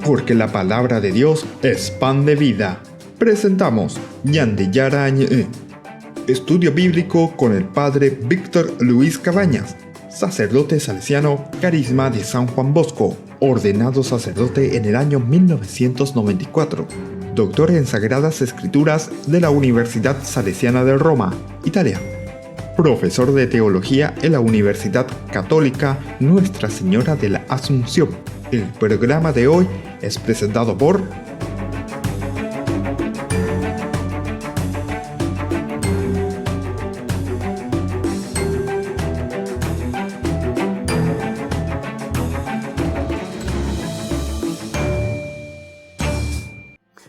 porque la palabra de Dios es pan de vida. Presentamos Ñandeyarañe, estudio bíblico con el Padre Víctor Luis Cabañas, sacerdote salesiano, Carisma de San Juan Bosco, ordenado sacerdote en el año 1994, doctor en Sagradas Escrituras de la Universidad Salesiana de Roma, Italia, profesor de teología en la Universidad Católica Nuestra Señora de la Asunción. El programa de hoy es presentado por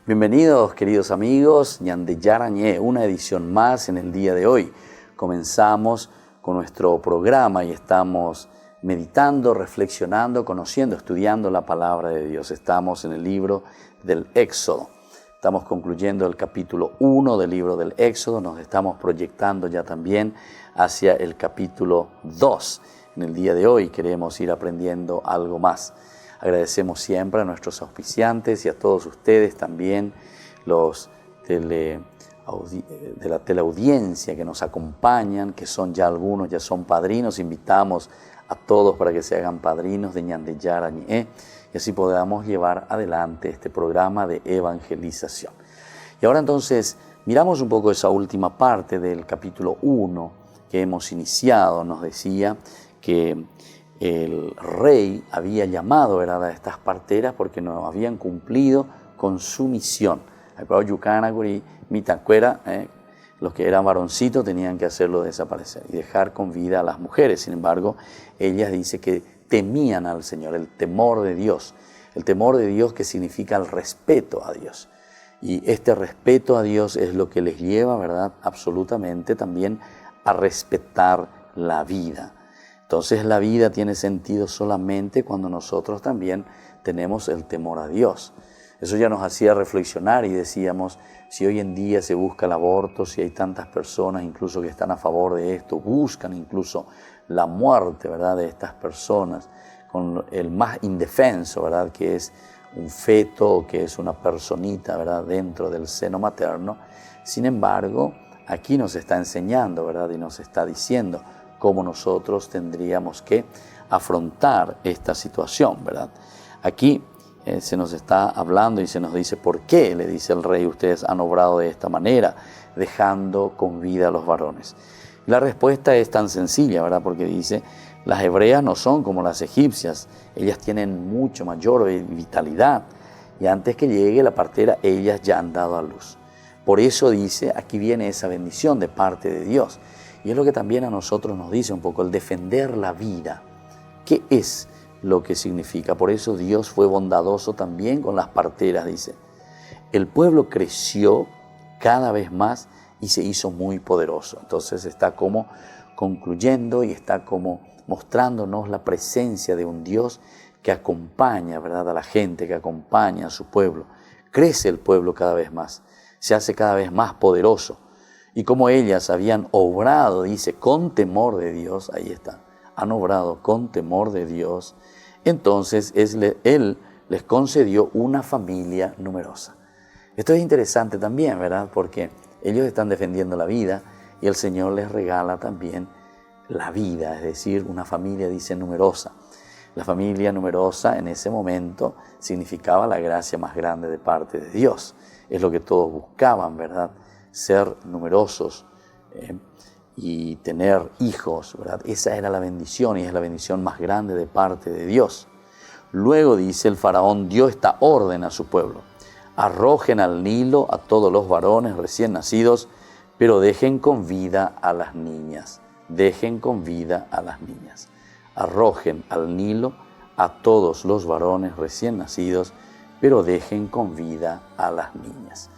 Bienvenidos, queridos amigos, Ñandeyarañe, una edición más en el día de hoy. Comenzamos con nuestro programa y estamos meditando, reflexionando, conociendo, estudiando la palabra de Dios. Estamos en el libro del Éxodo. Estamos concluyendo el capítulo 1 del libro del Éxodo. Nos estamos proyectando ya también hacia el capítulo 2. En el día de hoy queremos ir aprendiendo algo más. Agradecemos siempre a nuestros auspiciantes y a todos ustedes también, los de la teleaudiencia que nos acompañan, que son ya algunos, ya son padrinos. Invitamos a todos para que se hagan padrinos de Ñandeyarañe y así podamos llevar adelante este programa de evangelización. Y ahora entonces miramos un poco esa última parte del capítulo 1 que hemos iniciado. Nos decía que el rey había llamado, ¿verdad?, a estas parteras porque no habían cumplido con su misión. Los que eran varoncitos tenían que hacerlo desaparecer y dejar con vida a las mujeres. Sin embargo, ellas dice que temían al Señor, el temor de Dios que significa el respeto a Dios. Y este respeto a Dios es lo que les lleva, ¿verdad?, absolutamente también a respetar la vida. Entonces la vida tiene sentido solamente cuando nosotros también tenemos el temor a Dios. Eso ya nos hacía reflexionar y decíamos, si hoy en día se busca el aborto, si hay tantas personas incluso que están a favor de esto, buscan incluso la muerte, ¿verdad?, de estas personas, con el más indefenso, ¿verdad?, que es un feto, que es una personita, ¿verdad?, dentro del seno materno. Sin embargo, aquí nos está enseñando, ¿verdad?, y nos está diciendo cómo nosotros tendríamos que afrontar esta situación, ¿verdad? Aquí se nos está hablando y se nos dice por qué, le dice el rey, ustedes han obrado de esta manera, dejando con vida a los varones. Y la respuesta es tan sencilla, ¿verdad? Porque dice, las hebreas no son como las egipcias, ellas tienen mucho mayor vitalidad y antes que llegue la partera, ellas ya han dado a luz. Por eso dice, aquí viene esa bendición de parte de Dios. Y es lo que también a nosotros nos dice un poco, el defender la vida. ¿Qué es lo que significa? Por eso Dios fue bondadoso también con las parteras, dice. El pueblo creció cada vez más y se hizo muy poderoso. Entonces está como concluyendo y está como mostrándonos la presencia de un Dios que acompaña, ¿verdad?, a la gente, que acompaña a su pueblo. Crece el pueblo cada vez más, se hace cada vez más poderoso. Y como ellas habían obrado, dice, con temor de Dios, ahí está, han obrado con temor de Dios, entonces Él les concedió una familia numerosa. Esto es interesante también, ¿verdad? Porque ellos están defendiendo la vida y el Señor les regala también la vida, es decir, una familia, dice, numerosa. La familia numerosa en ese momento significaba la gracia más grande de parte de Dios. Es lo que todos buscaban, ¿verdad?, ser numerosos y tener hijos, ¿verdad? Esa era la bendición y es la bendición más grande de parte de Dios. Luego dice el faraón, dio esta orden a su pueblo: arrojen al Nilo a todos los varones recién nacidos, pero dejen con vida a las niñas. Dejen con vida a las niñas. Arrojen al Nilo a todos los varones recién nacidos, pero dejen con vida a las niñas.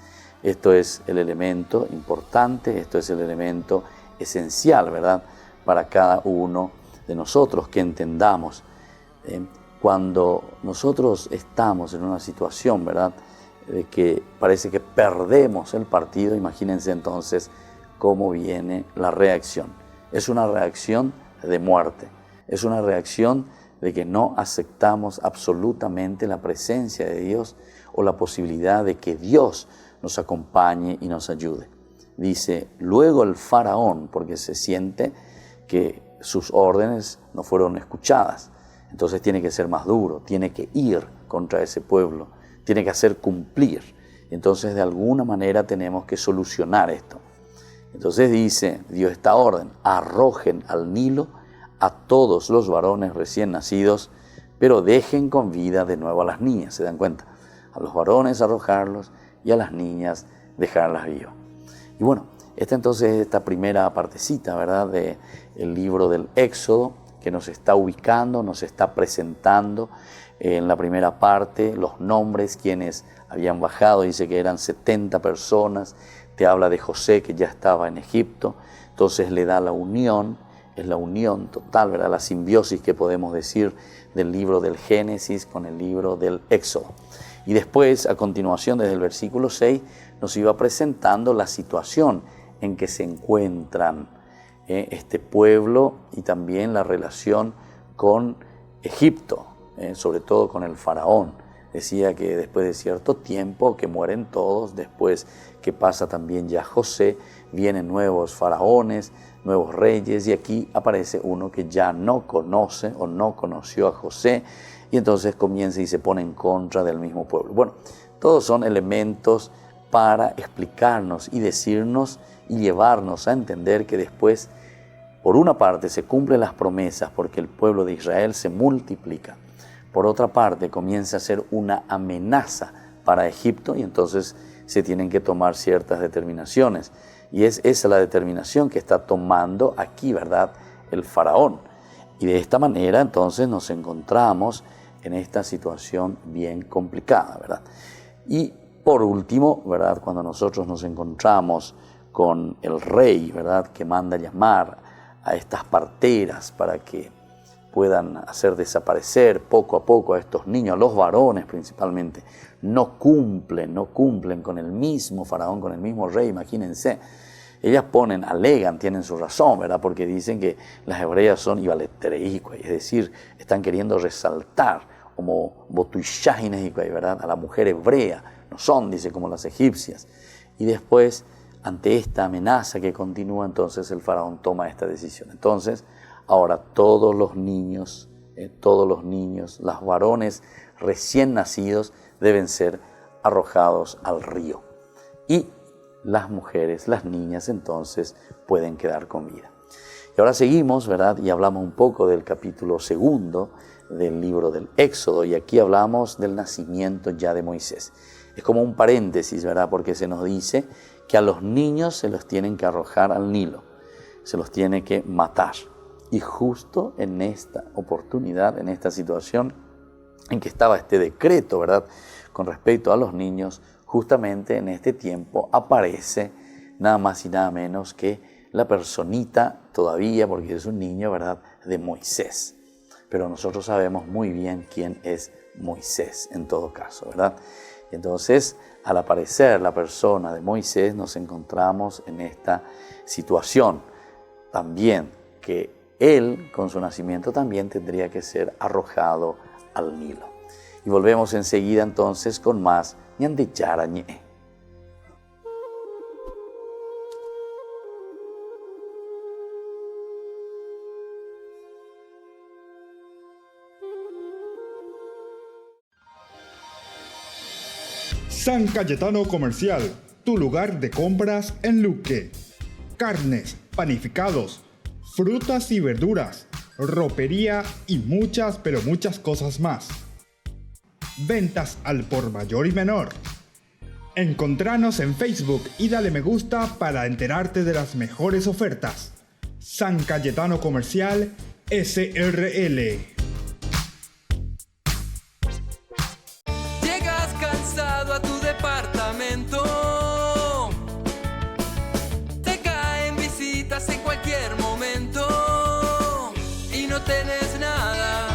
Esto es el elemento importante, esto es el elemento esencial, ¿verdad?, para cada uno de nosotros, que entendamos. Cuando nosotros estamos en una situación, ¿verdad?, de que parece que perdemos el partido, imagínense entonces cómo viene la reacción. Es una reacción de muerte, es una reacción de que no aceptamos absolutamente la presencia de Dios o la posibilidad de que Dios nos acompañe y nos ayude. Dice, luego el faraón, porque se siente que sus órdenes no fueron escuchadas, entonces tiene que ser más duro, tiene que ir contra ese pueblo, tiene que hacer cumplir. Entonces de alguna manera tenemos que solucionar esto. Entonces dio esta orden, arrojen al Nilo a todos los varones recién nacidos, pero dejen con vida de nuevo a las niñas, ¿se dan cuenta? A los varones arrojarlos y a las niñas dejarlas vivas. Y bueno, esta primera partecita, ¿verdad?, del libro del Éxodo, que nos está ubicando, nos está presentando en la primera parte los nombres, quienes habían bajado, dice que eran 70 personas, te habla de José que ya estaba en Egipto, entonces le da la unión, es la unión total, ¿verdad?, la simbiosis que podemos decir del libro del Génesis con el libro del Éxodo. Y después, a continuación, desde el versículo 6, nos iba presentando la situación en que se encuentran este pueblo y también la relación con Egipto, sobre todo con el faraón. Decía que después de cierto tiempo que mueren todos, después que pasa también ya José, vienen nuevos faraones, nuevos reyes, y aquí aparece uno que ya no conoce o no conoció a José, y entonces comienza y se pone en contra del mismo pueblo. Bueno, todos son elementos para explicarnos y decirnos y llevarnos a entender que después, por una parte, se cumplen las promesas porque el pueblo de Israel se multiplica. Por otra parte, comienza a ser una amenaza para Egipto y entonces se tienen que tomar ciertas determinaciones. Y es esa la determinación que está tomando aquí, ¿verdad?, el faraón. Y de esta manera entonces nos encontramos en esta situación bien complicada, ¿verdad? Y por último, ¿verdad?, cuando nosotros nos encontramos con el rey, ¿verdad?, que manda llamar a estas parteras para que puedan hacer desaparecer poco a poco a estos niños, a los varones principalmente, no cumplen con el mismo faraón, con el mismo rey, imagínense. Ellas alegan, tienen su razón, ¿verdad?, porque dicen que las hebreas son ibaletreícuas, es decir, están queriendo resaltar como botuishahines, ¿verdad?, a la mujer hebrea, no son, dice, como las egipcias. Y después, ante esta amenaza que continúa, entonces el faraón toma esta decisión. Entonces, ahora todos los niños, los varones recién nacidos deben ser arrojados al río. Y las mujeres, las niñas, entonces pueden quedar con vida. Y ahora seguimos, ¿verdad?, y hablamos un poco del capítulo 2 del libro del Éxodo, y aquí hablamos del nacimiento ya de Moisés. Es como un paréntesis, ¿verdad?, porque se nos dice que a los niños se los tienen que arrojar al Nilo, se los tiene que matar. Y justo en esta oportunidad, en esta situación en que estaba este decreto, ¿verdad?, con respecto a los niños, justamente en este tiempo aparece nada más y nada menos que la personita todavía, porque es un niño, ¿verdad?, de Moisés. Pero nosotros sabemos muy bien quién es Moisés en todo caso, ¿verdad? Entonces, al aparecer la persona de Moisés, nos encontramos en esta situación también, que él, con su nacimiento, también tendría que ser arrojado al Nilo. Y volvemos enseguida entonces con más Ñande Yarañe. San Cayetano Comercial, tu lugar de compras en Luque. Carnes, panificados, frutas y verduras, ropería y muchas, pero muchas cosas más. Ventas al por mayor y menor. Encontranos en Facebook y dale me gusta para enterarte de las mejores ofertas. San Cayetano Comercial, SRL. Llegas cansado a tu departamento, te caen visitas en cualquier momento y no tenés nada.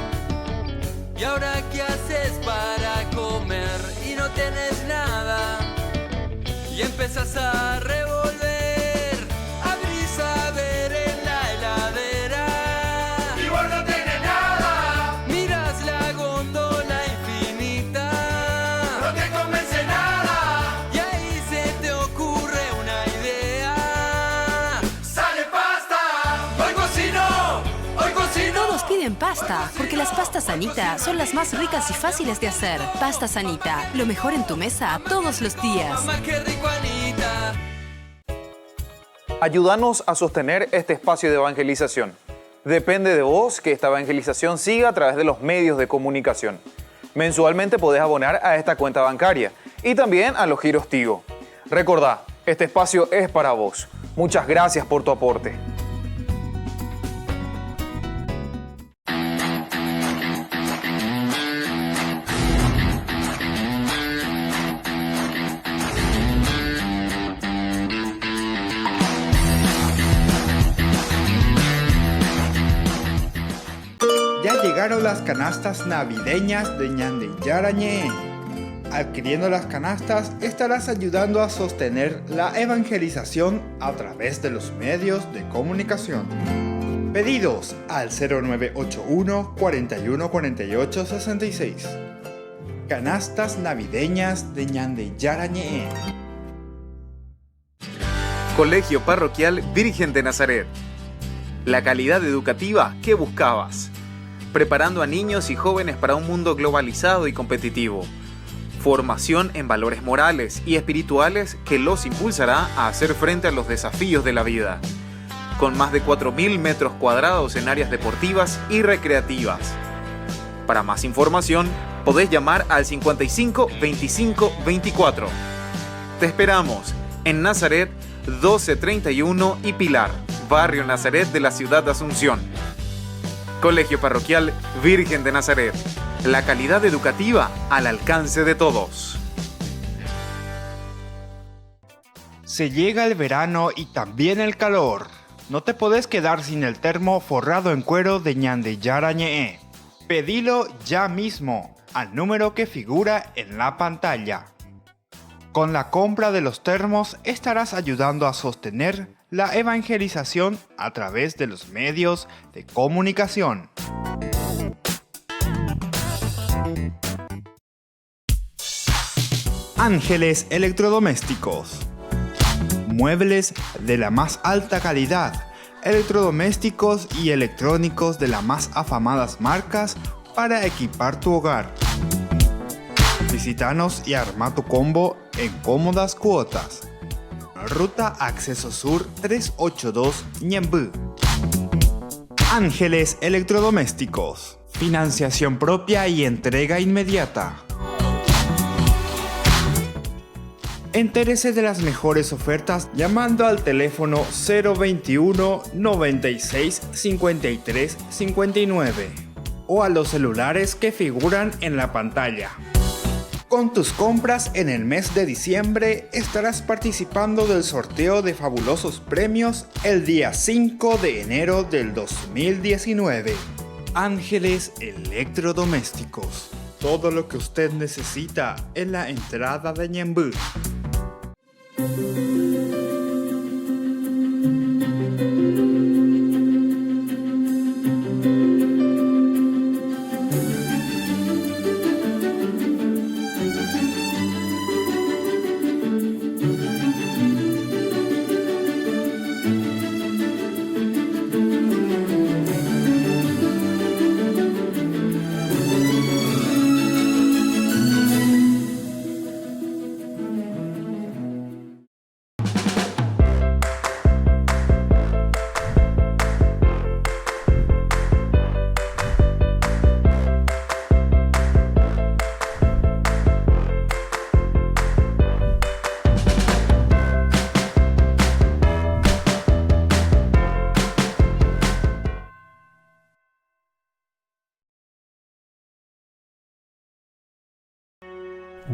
¿Y ahora qué haces para comer? Y no tenés nada. Y empezás a revolver, abrís a ver en la heladera y vos no tenés nada. en pasta, porque las pastas Sanita son las más ricas y fáciles de hacer. Pasta Sanita, lo mejor en tu mesa todos los días. Mamá, qué rico, Anita. Ayúdanos a sostener este espacio de evangelización. Depende de vos que esta evangelización siga a través de los medios de comunicación. Mensualmente podés abonar a esta cuenta bancaria y también a los giros Tigo. Recordá, este espacio es para vos. Muchas gracias por tu aporte. Ya llegaron las canastas navideñas de Ñande Yarañé. Adquiriendo las canastas estarás ayudando a sostener la evangelización a través de los medios de comunicación. Pedidos al 0981 41 48 66. Canastas navideñas de Ñande Yarañé. Colegio Parroquial Virgen de Nazaret. La calidad educativa que buscabas. Preparando a niños y jóvenes para un mundo globalizado y competitivo. Formación en valores morales y espirituales que los impulsará a hacer frente a los desafíos de la vida. Con más de 4.000 metros cuadrados en áreas deportivas y recreativas. Para más información, podés llamar al 55 25 24. Te esperamos en Nazaret 1231 y Pilar, barrio Nazaret de la ciudad de Asunción. Colegio Parroquial Virgen de Nazaret. La calidad educativa al alcance de todos. Se llega el verano y también el calor. No te podés quedar sin el termo forrado en cuero de Ñande Yarañé. Pedilo ya mismo al número que figura en la pantalla. Con la compra de los termos estarás ayudando a sostener la evangelización a través de los medios de comunicación. Ángeles Electrodomésticos. Muebles de la más alta calidad, electrodomésticos y electrónicos de las más afamadas marcas para equipar tu hogar. Visítanos y arma tu combo en cómodas cuotas. Ruta Acceso Sur 382 Ñembú. Ángeles Electrodomésticos. Financiación propia y entrega inmediata. Entérese de las mejores ofertas llamando al teléfono 021 96 53 59 o a los celulares que figuran en la pantalla. Con tus compras en el mes de diciembre estarás participando del sorteo de fabulosos premios el día 5 de enero del 2019. Ángeles Electrodomésticos. Todo lo que usted necesita en la entrada de Ñembú.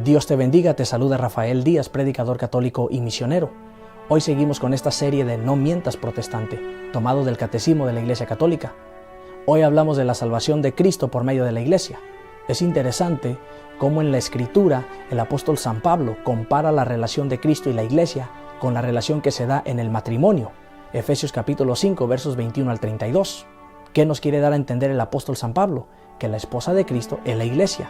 Dios te bendiga, te saluda Rafael Díaz, predicador católico y misionero. Hoy seguimos con esta serie de No mientas protestante, tomado del Catecismo de la Iglesia Católica. Hoy hablamos de la salvación de Cristo por medio de la Iglesia. Es interesante cómo en la Escritura el apóstol San Pablo compara la relación de Cristo y la Iglesia con la relación que se da en el matrimonio. Efesios capítulo 5, versos 21 al 32. ¿Qué nos quiere dar a entender el apóstol San Pablo? Que la esposa de Cristo es la Iglesia.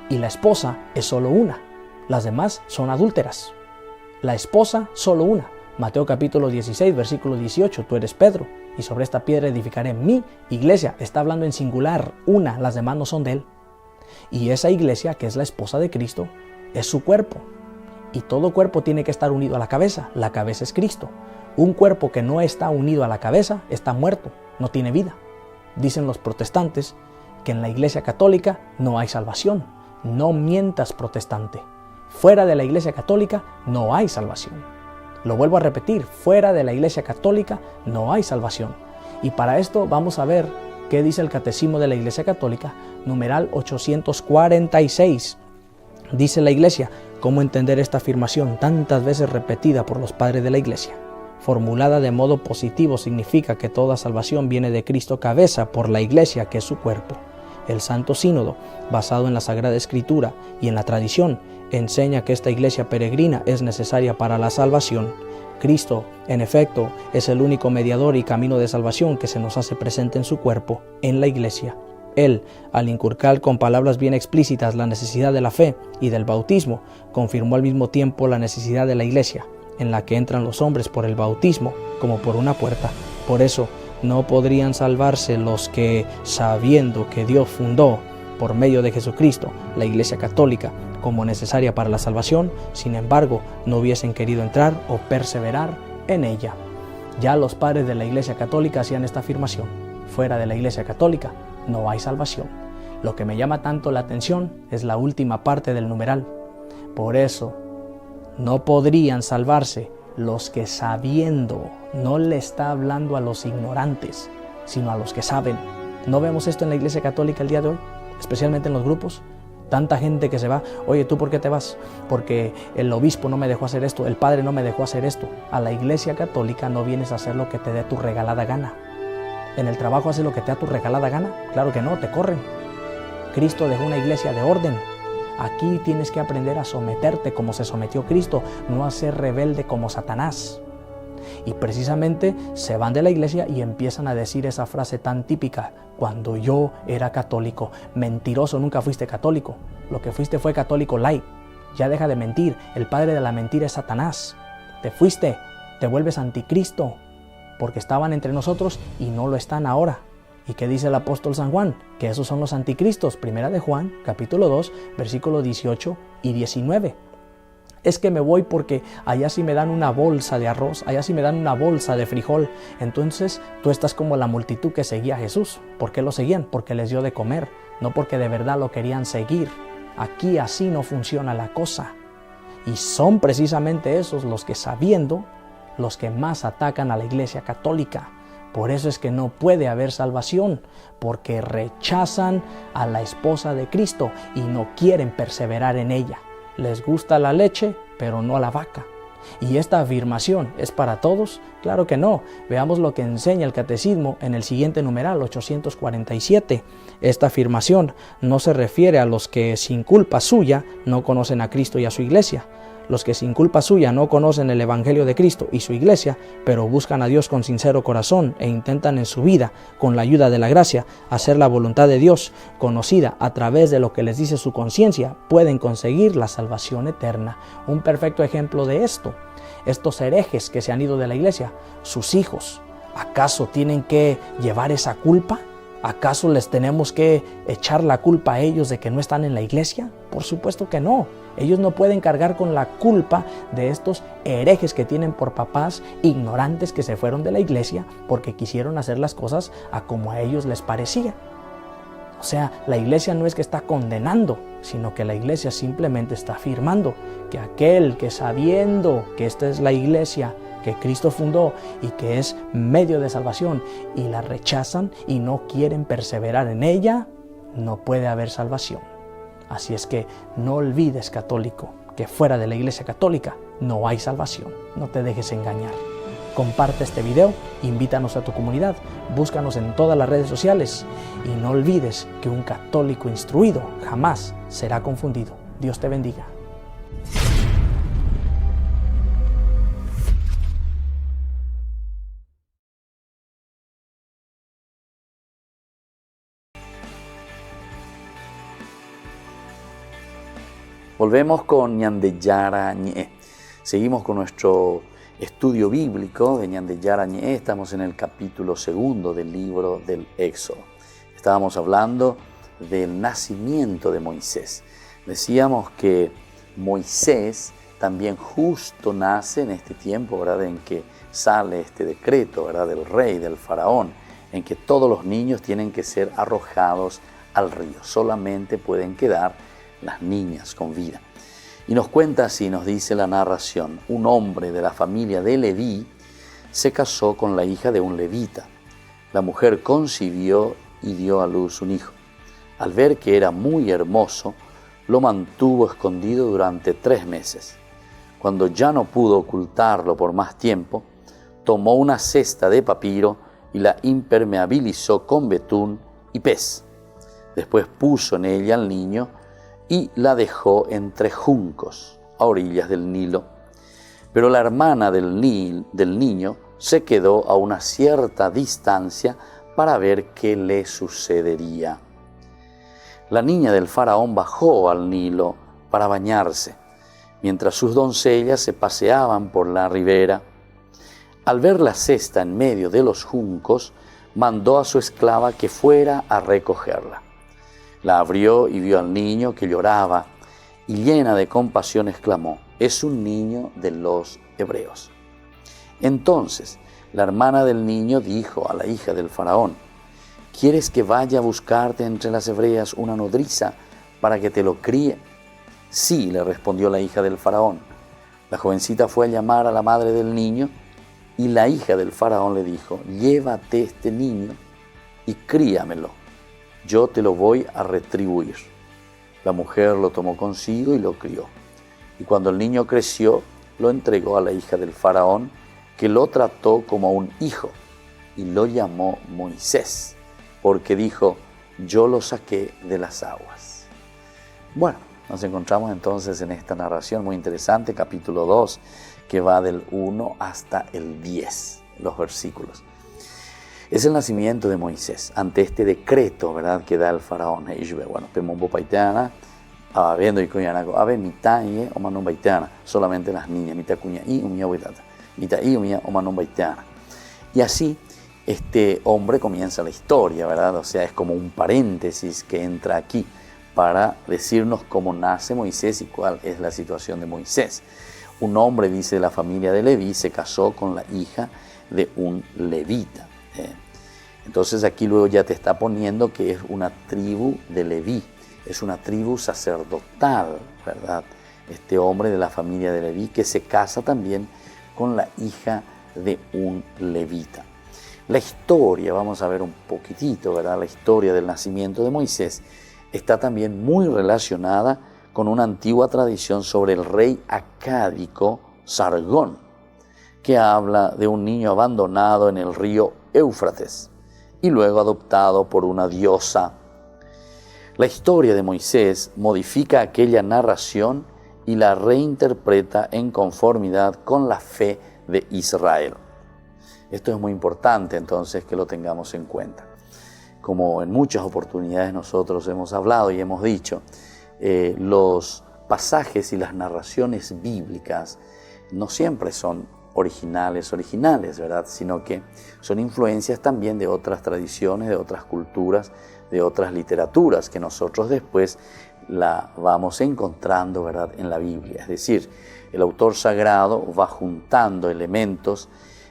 Y la esposa es solo una, las demás son adúlteras. La esposa solo una, Mateo capítulo 16, versículo 18, tú eres Pedro, y sobre esta piedra edificaré mi iglesia. Está hablando en singular, una, las demás no son de él. Y esa iglesia, que es la esposa de Cristo, es su cuerpo. Y todo cuerpo tiene que estar unido a la cabeza es Cristo. Un cuerpo que no está unido a la cabeza está muerto, no tiene vida. Dicen los protestantes que en la iglesia católica no hay salvación. No mientas, protestante. Fuera de la iglesia católica no hay salvación. Lo vuelvo a repetir, fuera de la iglesia católica no hay salvación. Y para esto vamos a ver qué dice el Catecismo de la Iglesia Católica, numeral 846. Dice la iglesia, ¿cómo entender esta afirmación tantas veces repetida por los padres de la iglesia? Formulada de modo positivo significa que toda salvación viene de Cristo cabeza por la iglesia, que es su cuerpo. El Santo Sínodo, basado en la Sagrada Escritura y en la tradición, enseña que esta iglesia peregrina es necesaria para la salvación. Cristo, en efecto, es el único mediador y camino de salvación que se nos hace presente en su cuerpo, en la iglesia. Él, al inculcar con palabras bien explícitas la necesidad de la fe y del bautismo, confirmó al mismo tiempo la necesidad de la iglesia, en la que entran los hombres por el bautismo como por una puerta. Por eso, no podrían salvarse los que, sabiendo que Dios fundó, por medio de Jesucristo, la Iglesia Católica como necesaria para la salvación, sin embargo, no hubiesen querido entrar o perseverar en ella. Ya los padres de la Iglesia Católica hacían esta afirmación: fuera de la Iglesia Católica no hay salvación. Lo que me llama tanto la atención es la última parte del numeral. Por eso, no podrían salvarse los que sabiendo, no le está hablando a los ignorantes, sino a los que saben. ¿No vemos esto en la Iglesia Católica el día de hoy? Especialmente en los grupos. Tanta gente que se va, oye, ¿tú por qué te vas? Porque el obispo no me dejó hacer esto, el padre no me dejó hacer esto. A la Iglesia Católica no vienes a hacer lo que te dé tu regalada gana. ¿En el trabajo haces lo que te da tu regalada gana? Claro que no, te corren. Cristo dejó una iglesia de orden. Aquí tienes que aprender a someterte como se sometió Cristo, no a ser rebelde como Satanás. Y precisamente se van de la iglesia y empiezan a decir esa frase tan típica: cuando yo era católico. Mentiroso, nunca fuiste católico. Lo que fuiste fue católico light. Ya deja de mentir, el padre de la mentira es Satanás. Te fuiste, te vuelves anticristo, porque estaban entre nosotros y no lo están ahora. ¿Y qué dice el apóstol San Juan? Que esos son los anticristos. Primera de Juan, capítulo 2, versículos 18 y 19. Es que me voy porque allá sí me dan una bolsa de arroz, allá sí me dan una bolsa de frijol. Entonces tú estás como la multitud que seguía a Jesús. ¿Por qué lo seguían? Porque les dio de comer, no porque de verdad lo querían seguir. Aquí así no funciona la cosa. Y son precisamente esos los que, sabiendo, los que más atacan a la Iglesia Católica. Por eso es que no puede haber salvación, porque rechazan a la esposa de Cristo y no quieren perseverar en ella. Les gusta la leche, pero no la vaca. ¿Y esta afirmación es para todos? Claro que no. Veamos lo que enseña el Catecismo en el siguiente numeral, 847. Esta afirmación no se refiere a los que sin culpa suya no conocen a Cristo y a su iglesia. Los que sin culpa suya no conocen el Evangelio de Cristo y su iglesia, pero buscan a Dios con sincero corazón e intentan en su vida, con la ayuda de la gracia, hacer la voluntad de Dios, conocida a través de lo que les dice su conciencia, pueden conseguir la salvación eterna. Un perfecto ejemplo de esto: estos herejes que se han ido de la iglesia, sus hijos, ¿acaso tienen que llevar esa culpa? ¿Acaso les tenemos que echar la culpa a ellos de que no están en la iglesia? Por supuesto que no. Ellos no pueden cargar con la culpa de estos herejes que tienen por papás ignorantes que se fueron de la iglesia porque quisieron hacer las cosas a como a ellos les parecía. O sea, la iglesia no es que está condenando, sino que la iglesia simplemente está afirmando que aquel que, sabiendo que esta es la iglesia que Cristo fundó y que es medio de salvación, y la rechazan y no quieren perseverar en ella, no puede haber salvación. Así es que no olvides, católico, que fuera de la Iglesia Católica no hay salvación. No te dejes engañar. Comparte este video, invítanos a tu comunidad, búscanos en todas las redes sociales y no olvides que un católico instruido jamás será confundido. Dios te bendiga. Volvemos con Ñande Yara Ñe. Seguimos con nuestro estudio bíblico de Ñande Yarañe. Estamos en el capítulo 2 del libro del Éxodo. Estábamos hablando del nacimiento de Moisés. Decíamos que Moisés también justo nace en este tiempo, ¿verdad?, en que sale este decreto, ¿verdad?, del rey, del faraón, en que todos los niños tienen que ser arrojados al río. Solamente pueden quedar las niñas con vida. Y nos cuenta así, nos dice la narración: un hombre de la familia de Leví se casó con la hija de un levita. La mujer concibió y dio a luz un hijo. Al ver que era muy hermoso, lo mantuvo escondido durante 3 meses. Cuando ya no pudo ocultarlo por más tiempo, tomó una cesta de papiro y la impermeabilizó con betún y pez. Después puso en ella al niño y la dejó entre juncos a orillas del Nilo. Pero la hermana del niño se quedó a una cierta distancia para ver qué le sucedería. La niña del faraón bajó al Nilo para bañarse, mientras sus doncellas se paseaban por la ribera. Al ver la cesta en medio de los juncos, mandó a su esclava que fuera a recogerla. La abrió y vio al niño que lloraba, y llena de compasión exclamó: «Es un niño de los hebreos». Entonces la hermana del niño dijo a la hija del faraón: «¿Quieres que vaya a buscarte entre las hebreas una nodriza para que te lo críe?». «Sí», le respondió la hija del faraón. La jovencita fue a llamar a la madre del niño, y la hija del faraón le dijo: «Llévate este niño y críamelo, yo te lo voy a retribuir». La mujer lo tomó consigo y lo crió. Y cuando el niño creció, lo entregó a la hija del faraón, que lo trató como a un hijo, y lo llamó Moisés, porque dijo: «Yo lo saqué de las aguas». Bueno, nos encontramos entonces en esta narración muy interesante, capítulo 2, que va del 1 hasta el 10, los versículos. Es el nacimiento de Moisés ante este decreto, ¿verdad?, que da el faraón. Bueno, pemombo paitana, viendo y cuñanaco, ave mitaye o manon baitana, solamente las niñas, mita cuña y umia huitata, mita y umia o manon baitana. Y así este hombre comienza la historia, ¿verdad? O sea, es como un paréntesis que entra aquí para decirnos cómo nace Moisés y cuál es la situación de Moisés. Un hombre, dice, de la familia de Leví se casó con la hija de un levita. Entonces aquí luego ya te está poniendo que es una tribu de Leví, es una tribu sacerdotal, ¿verdad? Este hombre de la familia de Leví que se casa también con la hija de un levita. La historia, vamos a ver un poquitito, ¿verdad? La historia del nacimiento de Moisés está también muy relacionada con una antigua tradición sobre el rey acádico Sargón, que habla de un niño abandonado en el río Éufrates y luego adoptado por una diosa. La historia de Moisés modifica aquella narración y la reinterpreta en conformidad con la fe de Israel. Esto es muy importante entonces que lo tengamos en cuenta. Como en muchas oportunidades nosotros hemos hablado y hemos dicho, los pasajes y las narraciones bíblicas no siempre son originales, ¿verdad? Sino que son influencias también de otras tradiciones, de otras culturas, de otras literaturas que nosotros después la vamos encontrando, ¿verdad?, en la Biblia. Es decir, el autor sagrado va juntando elementos,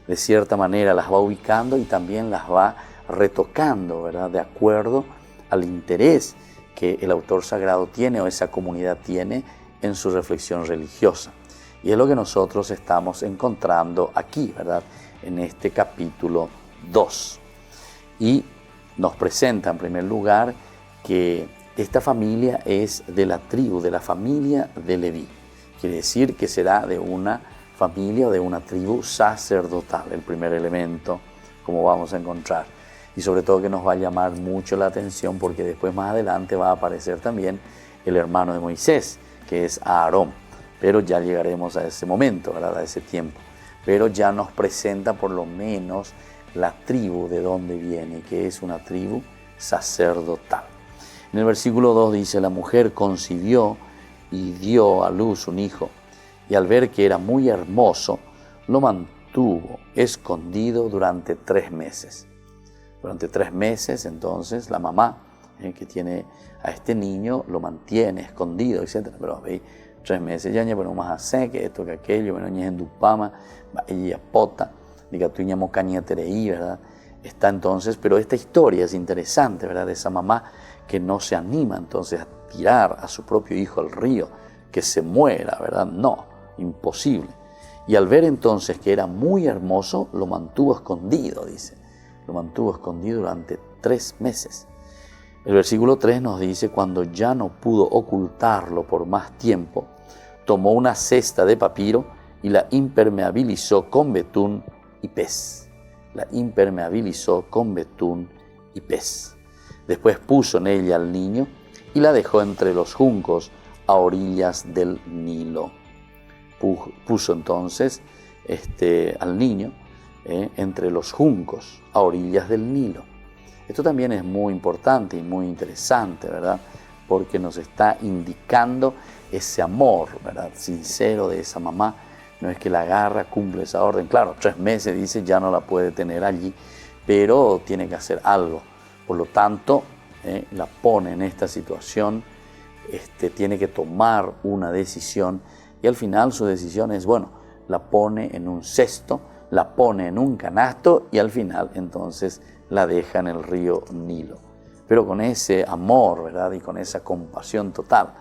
de cierta manera las va ubicando y también las va retocando, ¿verdad?, de acuerdo al interés que el autor sagrado tiene o esa comunidad tiene en su reflexión religiosa. Y es lo que nosotros estamos encontrando aquí, ¿verdad?, en este capítulo 2. Y nos presenta en primer lugar que esta familia es de la tribu, de la familia de Leví. Quiere decir que será de una familia o de una tribu sacerdotal, el primer elemento, como vamos a encontrar. Y sobre todo que nos va a llamar mucho la atención porque después más adelante va a aparecer también el hermano de Moisés, que es Aarón. Pero ya llegaremos a ese momento, ¿verdad?, a ese tiempo. Pero ya nos presenta por lo menos la tribu de donde viene, que es una tribu sacerdotal. En el versículo 2 dice: la mujer concibió y dio a luz un hijo, y al ver que era muy hermoso, lo mantuvo escondido durante 3 meses. Durante 3 meses, entonces, la mamá que tiene a este niño lo mantiene escondido, etc. Pero veis, 3 meses ya no más hacer que esto, que aquello, bueno, en Dupama, y pota, diga tu ñamo cañetereí, ¿verdad? Está entonces, pero esta historia es interesante, ¿verdad? De esa mamá que no se anima entonces a tirar a su propio hijo al río, que se muera, ¿verdad? No, imposible. Y al ver entonces que era muy hermoso, lo mantuvo escondido, dice. Lo mantuvo escondido durante 3 meses. El versículo 3 nos dice, cuando ya no pudo ocultarlo por más tiempo, tomó una cesta de papiro y la impermeabilizó con betún y pez. La impermeabilizó con betún y pez. Después puso en ella al niño y la dejó entre los juncos a orillas del Nilo. Puso entonces al niño entre los juncos a orillas del Nilo. Esto también es muy importante y muy interesante, ¿verdad? Porque nos está indicando ese amor, ¿verdad? Sincero de esa mamá. No es que la agarra, cumple esa orden. Claro, 3 meses, dice, ya no la puede tener allí, pero tiene que hacer algo. Por lo tanto, la pone en esta situación, tiene que tomar una decisión y al final su decisión es, bueno, la pone en un cesto, la pone en un canasto y al final entonces la deja en el río Nilo. Pero con ese amor, ¿verdad? Y con esa compasión total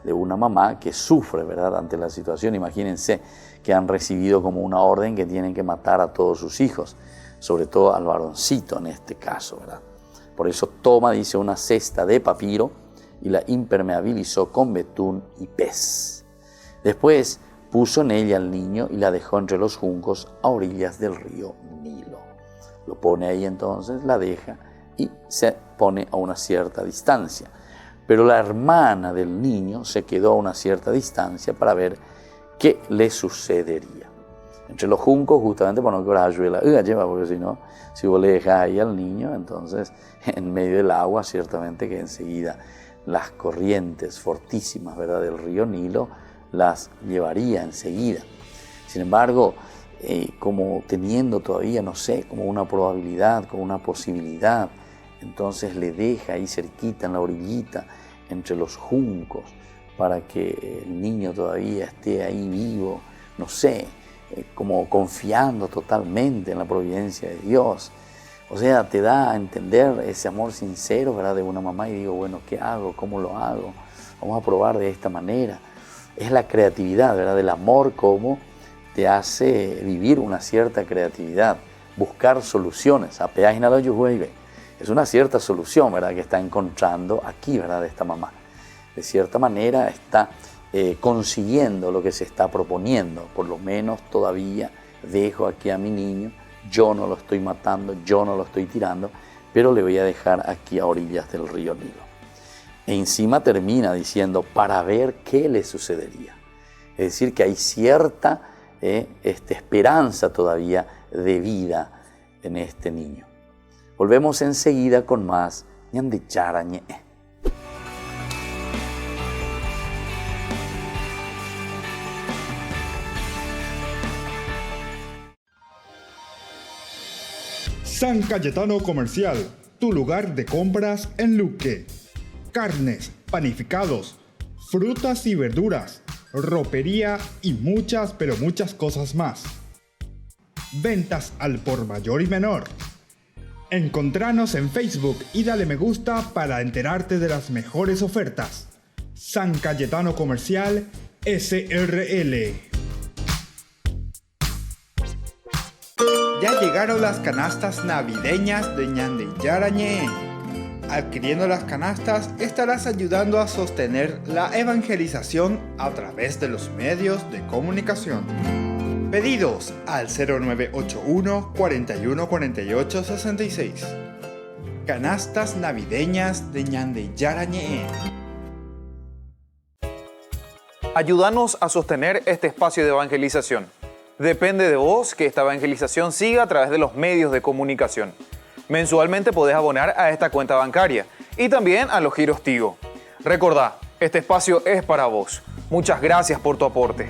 de una mamá que sufre, ¿verdad? Ante la situación. Imagínense que han recibido como una orden que tienen que matar a todos sus hijos, sobre todo al varoncito en este caso, ¿verdad? Por eso toma, dice, una cesta de papiro y la impermeabilizó con betún y pez. Después puso en ella al niño y la dejó entre los juncos a orillas del río Nilo. Lo pone ahí entonces, la deja y se pone a una cierta distancia. Pero la hermana del niño se quedó a una cierta distancia para ver qué le sucedería. Entre los juncos, justamente para no que la lleva, porque si no, si vos le dejas ahí al niño, entonces en medio del agua, ciertamente que enseguida las corrientes fortísimas, ¿verdad?, del río Nilo las llevaría enseguida. Sin embargo, como teniendo todavía, no sé, como una probabilidad, como una posibilidad, entonces le deja ahí cerquita en la orillita, entre los juncos, para que el niño todavía esté ahí vivo, no sé, como confiando totalmente en la providencia de Dios. O sea, te da a entender ese amor sincero, ¿verdad?, de una mamá, y digo, bueno, ¿qué hago? ¿Cómo lo hago? Vamos a probar de esta manera. Es la creatividad, ¿verdad?, del amor, como te hace vivir una cierta creatividad, buscar soluciones. Es una cierta solución, ¿verdad?, que está encontrando aquí, ¿verdad?, de esta mamá. De cierta manera está consiguiendo lo que se está proponiendo. Por lo menos todavía dejo aquí a mi niño, yo no lo estoy matando, yo no lo estoy tirando, pero le voy a dejar aquí a orillas del río Nilo. E encima termina diciendo, para ver qué le sucedería. Es decir, que hay cierta esperanza todavía de vida en este niño. Volvemos enseguida con más Ñande Yarañe. San Cayetano Comercial, tu lugar de compras en Luque. Carnes, panificados, frutas y verduras, ropería y muchas, pero muchas cosas más. Ventas al por mayor y menor. Encontranos en Facebook y dale me gusta para enterarte de las mejores ofertas. San Cayetano Comercial SRL. Ya llegaron las canastas navideñas de Ñande Yarañe. Adquiriendo las canastas estarás ayudando a sostener la evangelización a través de los medios de comunicación. Pedidos al 0981 41 48 66. Canastas navideñas de Ñande Yarañe. Ayúdanos a sostener este espacio de evangelización. Depende de vos que esta evangelización siga a través de los medios de comunicación. Mensualmente podés abonar a esta cuenta bancaria y también a los giros Tigo. Recordá, este espacio es para vos. Muchas gracias por tu aporte.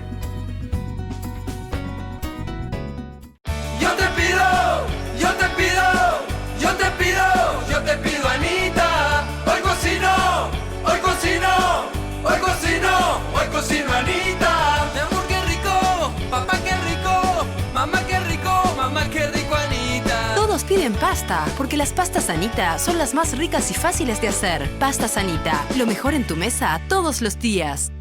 pasta, porque las pastas Anita son las más ricas y fáciles de hacer. Pastas Anita, lo mejor en tu mesa todos los días.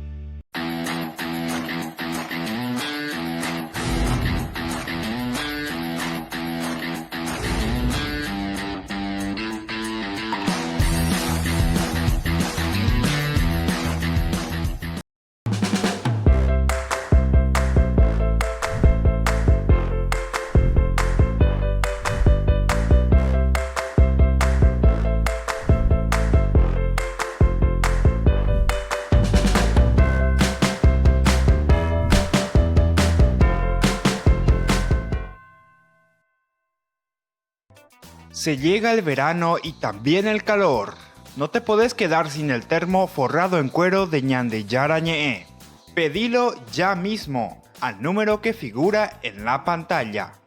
Se llega el verano y también el calor. No te podés quedar sin el termo forrado en cuero de Ñande Yarañe. Pedilo ya mismo al número que figura en la pantalla.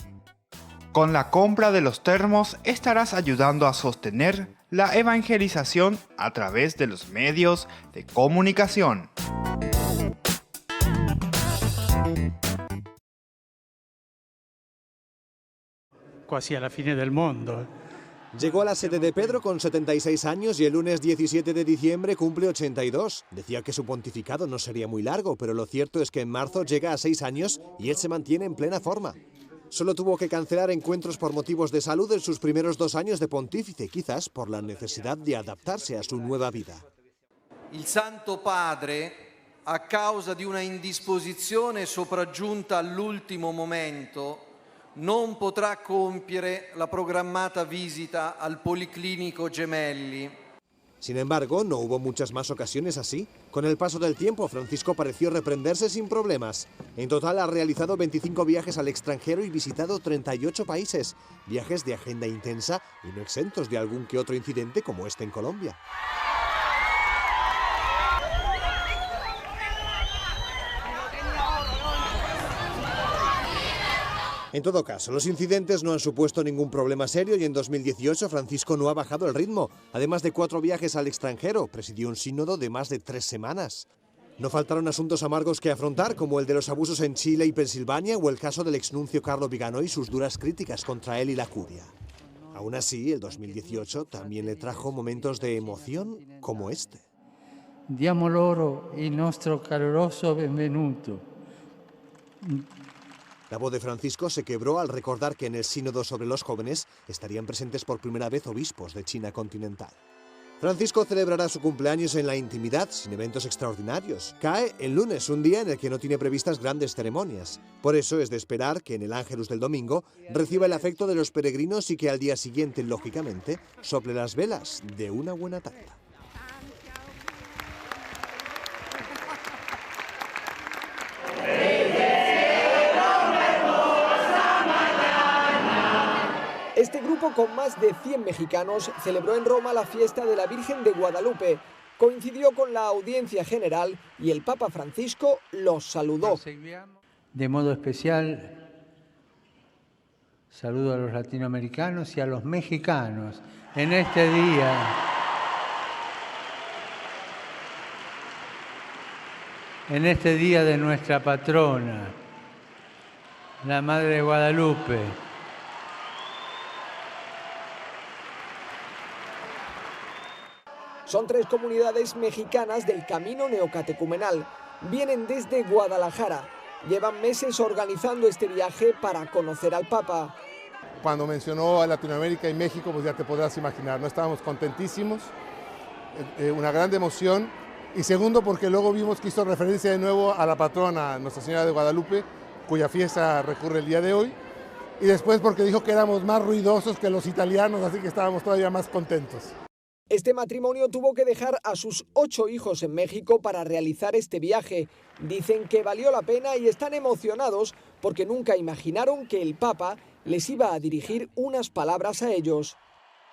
Con la compra de los termos estarás ayudando a sostener la evangelización a través de los medios de comunicación. Quasi alla fine del mondo. Llegó a la sede de Pedro con 76 años y el lunes 17 de diciembre cumple 82. Decía que su pontificado no sería muy largo, pero lo cierto es que en marzo llega a 6 años y él se mantiene en plena forma. Solo tuvo que cancelar encuentros por motivos de salud en sus primeros 2 años de pontífice, quizás por la necesidad de adaptarse a su nueva vida. Il Santo Padre, a causa di una indisposizione sopraggiunta all'ultimo momento, non potrà compiere la programmata visita al Policlinico Gemelli. Sin embargo, no hubo muchas más ocasiones así. Con el paso del tiempo, Francisco pareció reprenderse sin problemas. En total ha realizado 25 viajes al extranjero y visitado 38 países. Viajes de agenda intensa y no exentos de algún que otro incidente como este en Colombia. En todo caso, los incidentes no han supuesto ningún problema serio y en 2018 Francisco no ha bajado el ritmo. Además de 4 viajes al extranjero, presidió un sínodo de más de 3 semanas. No faltaron asuntos amargos que afrontar, como el de los abusos en Chile y Pensilvania o el caso del exnuncio Carlo Vigano y sus duras críticas contra él y la curia. Aún así, el 2018 también le trajo momentos de emoción como este. Diamo loro il nostro caloroso benvenuto. La voz de Francisco se quebró al recordar que en el sínodo sobre los jóvenes estarían presentes por primera vez obispos de China continental. Francisco celebrará su cumpleaños en la intimidad, sin eventos extraordinarios. Cae el lunes, un día en el que no tiene previstas grandes ceremonias. Por eso es de esperar que en el Ángelus del domingo reciba el afecto de los peregrinos y que al día siguiente, lógicamente, sople las velas de una buena tarta. Este grupo con más de 100 mexicanos celebró en Roma la fiesta de la Virgen de Guadalupe. Coincidió con la audiencia general y el Papa Francisco los saludó. De modo especial, saludo a los latinoamericanos y a los mexicanos en este día. En este día de nuestra patrona, la Madre de Guadalupe. Son 3 comunidades mexicanas del camino neocatecumenal. Vienen desde Guadalajara. Llevan meses organizando este viaje para conocer al Papa. Cuando mencionó a Latinoamérica y México, pues ya te podrás imaginar, no estábamos contentísimos, una gran emoción. Y segundo, porque luego vimos que hizo referencia de nuevo a la patrona, Nuestra Señora de Guadalupe, cuya fiesta recurre el día de hoy. Y después porque dijo que éramos más ruidosos que los italianos, así que estábamos todavía más contentos. Este matrimonio tuvo que dejar a sus 8 hijos en México para realizar este viaje. Dicen que valió la pena y están emocionados porque nunca imaginaron que el Papa les iba a dirigir unas palabras a ellos.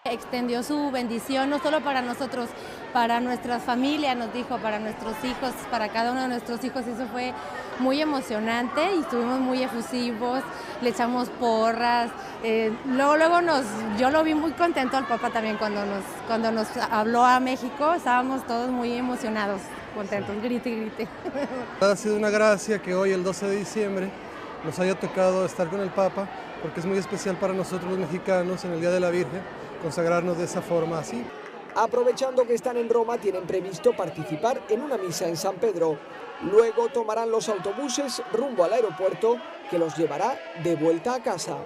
Extendió su bendición no solo para nosotros, para nuestras familias, nos dijo, para nuestros hijos, para cada uno de nuestros hijos. Eso fue muy emocionante y estuvimos muy efusivos, le echamos porras. Yo lo vi muy contento al Papa también cuando nos habló a México. Estábamos todos muy emocionados, contentos, grite, grite. Ha sido una gracia que hoy, el 12 de diciembre, nos haya tocado estar con el Papa porque es muy especial para nosotros los mexicanos en el Día de la Virgen consagrarnos de esa forma así. Aprovechando que están en Roma, tienen previsto participar en una misa en San Pedro. Luego tomarán los autobuses rumbo al aeropuerto que los llevará de vuelta a casa.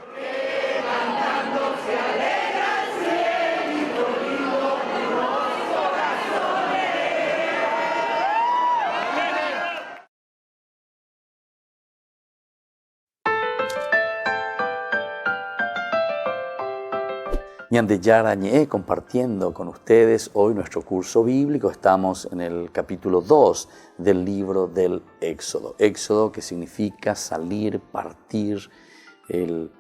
Ñande Yarañé, compartiendo con ustedes hoy nuestro curso bíblico. Estamos en el capítulo 2 del libro del Éxodo. Éxodo, que significa salir, partir, el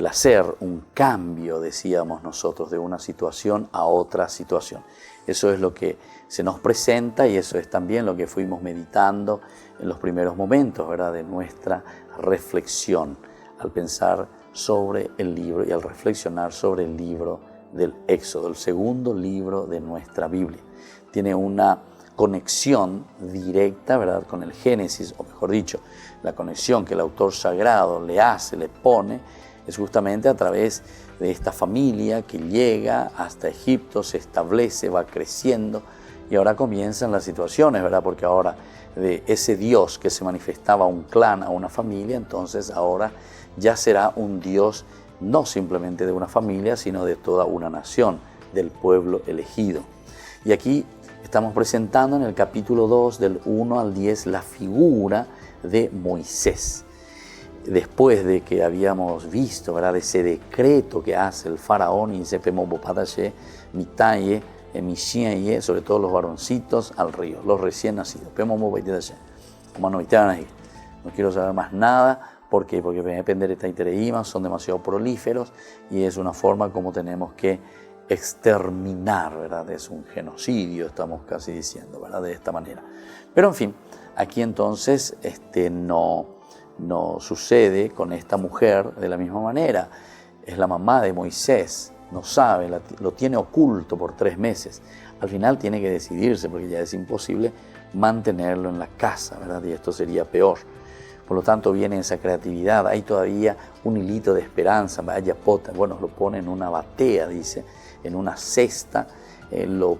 hacer un cambio, decíamos nosotros, de una situación a otra situación. Eso es lo que se nos presenta y eso es también lo que fuimos meditando en los primeros momentos, ¿verdad?, de nuestra reflexión al pensar sobre el libro y al reflexionar sobre el libro del Éxodo, el segundo libro de nuestra Biblia. Tiene una conexión directa, ¿verdad?, con el Génesis, o mejor dicho, la conexión que el autor sagrado le hace, le pone, es justamente a través de esta familia que llega hasta Egipto, se establece, va creciendo y ahora comienzan las situaciones, ¿verdad?, porque ahora de ese Dios que se manifestaba a un clan, a una familia, entonces ahora ya será un Dios no simplemente de una familia, sino de toda una nación, del pueblo elegido. Y aquí estamos presentando en el capítulo 2, del 1 al 10, la figura de Moisés. Después de que habíamos visto, ¿verdad?, ese decreto que hace el faraón, y dice, mitaye, sobre todo los varoncitos, al río, los recién nacidos. No quiero saber más nada. ¿Por qué? Porque depender de esta itereíma, son demasiado prolíferos y es una forma como tenemos que exterminar, ¿verdad? Es un genocidio, estamos casi diciendo, ¿verdad?, de esta manera. Pero en fin, aquí entonces no sucede con esta mujer de la misma manera. Es la mamá de Moisés, no sabe, lo tiene oculto por 3 meses. Al final tiene que decidirse porque ya es imposible mantenerlo en la casa, ¿verdad? Y esto sería peor. Por lo tanto viene esa creatividad, hay todavía un hilito de esperanza, vaya pota, bueno, lo pone en una batea, dice, en una cesta, lo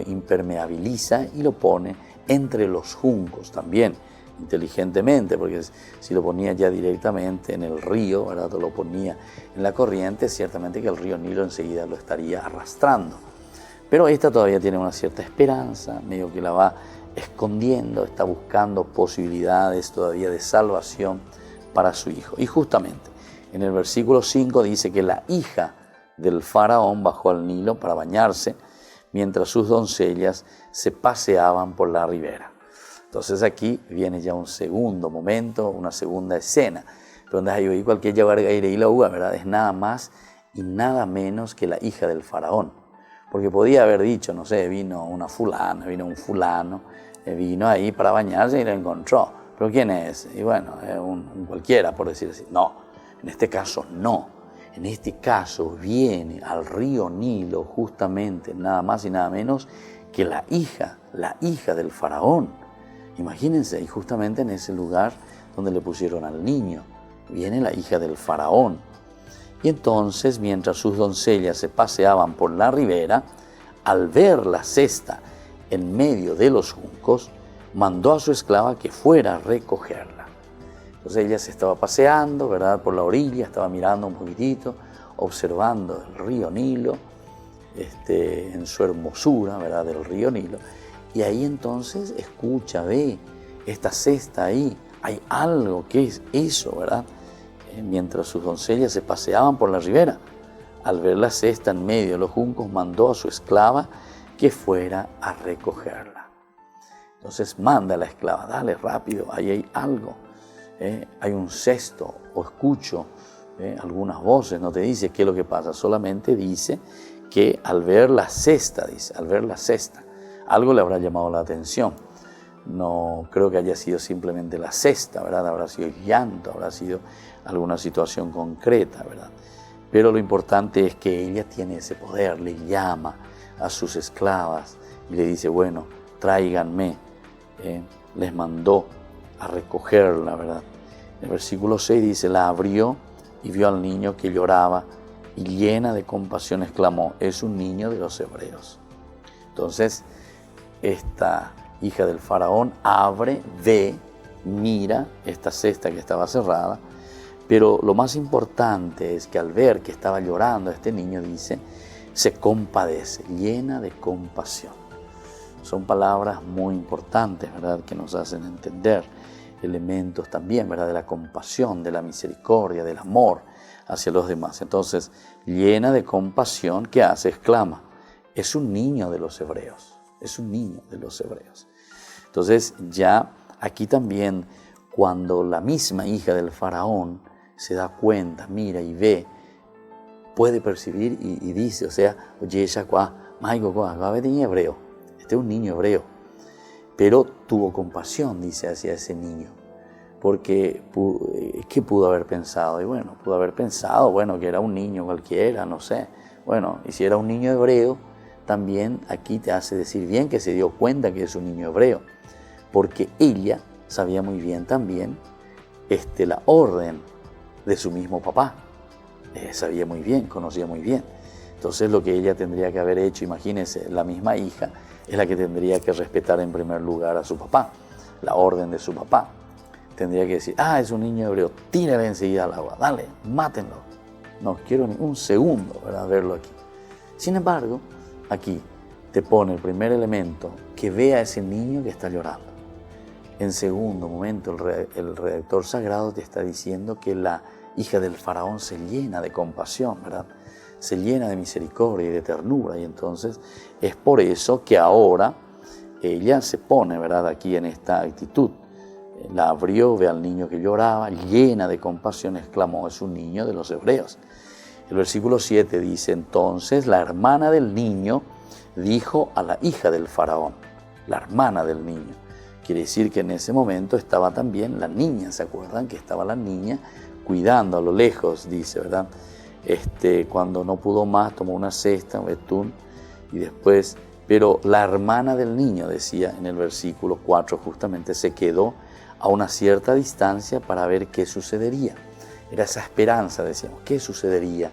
impermeabiliza y lo pone entre los juncos también, inteligentemente, porque si lo ponía ya directamente en el río, ¿verdad?, lo ponía en la corriente, ciertamente que el río Nilo enseguida lo estaría arrastrando. Pero esta todavía tiene una cierta esperanza, medio que la va escondiendo, está buscando posibilidades todavía de salvación para su hijo. Y justamente en el versículo 5 dice que la hija del faraón bajó al Nilo para bañarse mientras sus doncellas se paseaban por la ribera. Entonces aquí viene ya un segundo momento, una segunda escena, donde hay cualquier aire y la uva, ¿verdad? Es nada más y nada menos que la hija del faraón. Porque podía haber dicho, no sé, vino un fulano, vino ahí para bañarse y lo encontró. ¿Pero quién es? Y bueno, un cualquiera, por decir así. No, en este caso no. En este caso viene al río Nilo justamente nada más y nada menos que la hija del faraón. Imagínense, y justamente en ese lugar donde le pusieron al niño, viene la hija del faraón. Y entonces, mientras sus doncellas se paseaban por la ribera, al ver la cesta en medio de los juncos, mandó a su esclava que fuera a recogerla. Entonces ella se estaba paseando, ¿verdad?, por la orilla, estaba mirando un poquitito, observando el río Nilo, en su hermosura, ¿verdad?, del río Nilo. Y ahí entonces escucha, ve esta cesta ahí, hay algo, ¿qué es eso, verdad? Mientras sus doncellas se paseaban por la ribera, al ver la cesta en medio de los juncos, mandó a su esclava que fuera a recogerla. Entonces manda a la esclava, dale rápido, ahí hay algo, hay un cesto, o escucho algunas voces, no te dice qué es lo que pasa, solamente dice que al ver la cesta, algo le habrá llamado la atención. No creo que haya sido simplemente la cesta, ¿verdad? Habrá sido llanto, habrá sido alguna situación concreta, ¿verdad? Pero lo importante es que ella tiene ese poder, le llama a sus esclavas y le dice, bueno, tráiganme. Les mandó a recogerla, ¿verdad? El versículo 6 dice, la abrió y vio al niño que lloraba y llena de compasión exclamó, es un niño de los hebreos. Entonces, esta hija del faraón abre, ve, mira esta cesta que estaba cerrada, pero lo más importante es que al ver que estaba llorando este niño, dice, se compadece, llena de compasión. Son palabras muy importantes, ¿verdad?, que nos hacen entender elementos también, ¿verdad?, de la compasión, de la misericordia, del amor hacia los demás. Entonces, llena de compasión, ¿qué hace? Exclama, es un niño de los hebreos, es un niño de los hebreos. Entonces, ya aquí también, cuando la misma hija del faraón se da cuenta, mira y ve, puede percibir y dice, o sea, oye, ella hebreo, este es un niño hebreo, pero tuvo compasión, dice, hacia ese niño, porque ¿qué pudo haber pensado? Y bueno, pudo haber pensado, bueno, que era un niño cualquiera, no sé, bueno, y si era un niño hebreo, también aquí te hace decir bien que se dio cuenta que es un niño hebreo, porque ella sabía muy bien también la orden de su mismo papá. Sabía muy bien, conocía muy bien. Entonces lo que ella tendría que haber hecho, imagínense, la misma hija es la que tendría que respetar en primer lugar a su papá, la orden de su papá. Tendría que decir, es un niño hebreo, tírale enseguida al agua, dale, mátenlo. No quiero ni un segundo, ¿verdad?, verlo aquí. Sin embargo, aquí te pone el primer elemento, que vea a ese niño que está llorando. En segundo momento, el redactor sagrado te está diciendo que la hija del faraón se llena de compasión, ¿verdad? Se llena de misericordia y de ternura, y entonces es por eso que ahora ella se pone, ¿verdad?, aquí en esta actitud. La abrió, ve al niño que lloraba, llena de compasión, exclamó, es un niño de los hebreos. El versículo 7 dice, entonces la hermana del niño dijo a la hija del faraón, la hermana del niño. Quiere decir que en ese momento estaba también la niña, ¿se acuerdan? Que estaba la niña cuidando a lo lejos, dice, ¿verdad? Cuando no pudo más, tomó una cesta, un betún, y después, pero la hermana del niño, decía en el versículo 4, justamente se quedó a una cierta distancia para ver qué sucedería. Era esa esperanza, decíamos, ¿qué sucedería?